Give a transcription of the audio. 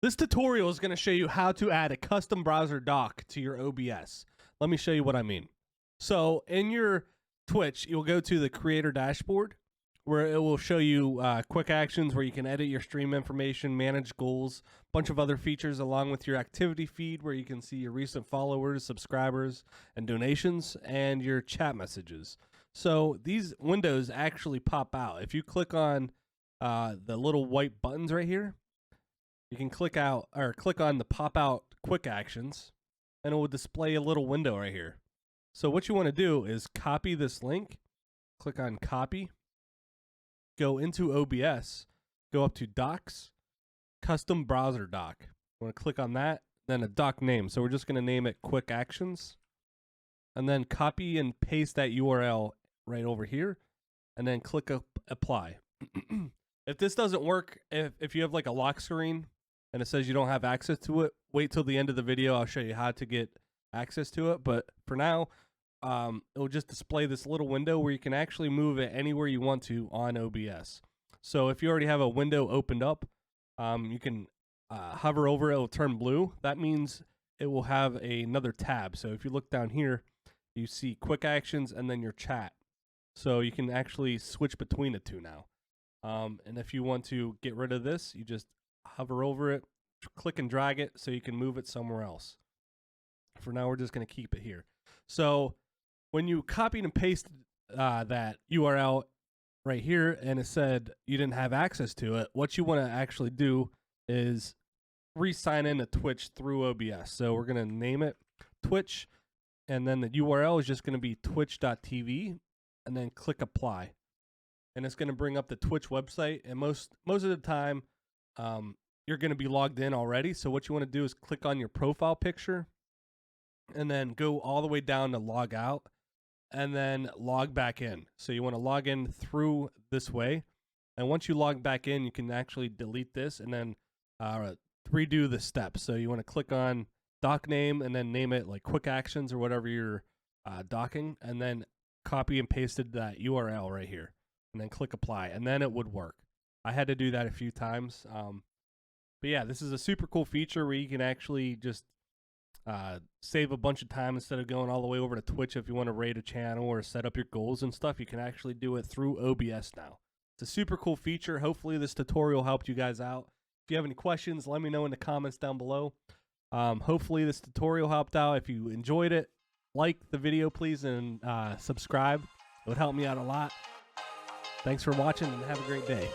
This tutorial is going to show you how to add a custom browser dock to your OBS. Let me show you what I mean. So in your Twitch, you'll go to the creator dashboard where it will show you quick actions where you can edit your stream information, manage goals, a bunch of other features along with your activity feed where you can see your recent followers, subscribers, and donations, and your chat messages. So these windows actually pop out. If you click on the little white buttons right here, you can click on the pop out quick actions and it will display a little window right here. So what you want to do is copy this link, click on copy, go into OBS, go up to docs, custom browser dock. You want to click on that, then a dock name. So we're just going to name it quick actions and then copy and paste that URL right over here and then click apply. If this doesn't work, if you have like a lock screen and it says you don't have access to it, wait till the end of the video. I'll show you how to get access to it. But for now, it will just display this little window where you can actually move it anywhere you want to on OBS. So if you already have a window opened up, you can hover over it. It will turn blue. That means it will have another tab. So if you look down here, you see quick actions and then your chat. So you can actually switch between the two now. And if you want to get rid of this, you just hover over it, click and drag it so you can move it somewhere else. For now, we're just going to keep it here. So when you copied and pasted that URL right here and it said you didn't have access to it, what you want to actually do is re-sign in to Twitch through OBS. So we're going to name it Twitch, and then the URL is just going to be twitch.tv, and then click apply. And it's going to bring up the Twitch website, and most of the time you're going to be logged in already. So what you want to do is click on your profile picture and then go all the way down to log out and then log back in. So you want to log in through this way, and once you log back in, you can actually delete this and then redo the steps. So you want to click on doc name and then name it like quick actions or whatever you're docking, and then copy and pasted that URL right here and then click apply, and then it would work. I had to do that a few times. But yeah, this is a super cool feature where you can actually just save a bunch of time instead of going all the way over to Twitch. If you want to raid a channel or set up your goals and stuff, you can actually do it through OBS now. It's a super cool feature. Hopefully this tutorial helped you guys out. If you have any questions, let me know in the comments down below. Hopefully this tutorial helped out. If you enjoyed it, like the video please, and subscribe. It would help me out a lot. Thanks for watching and have a great day.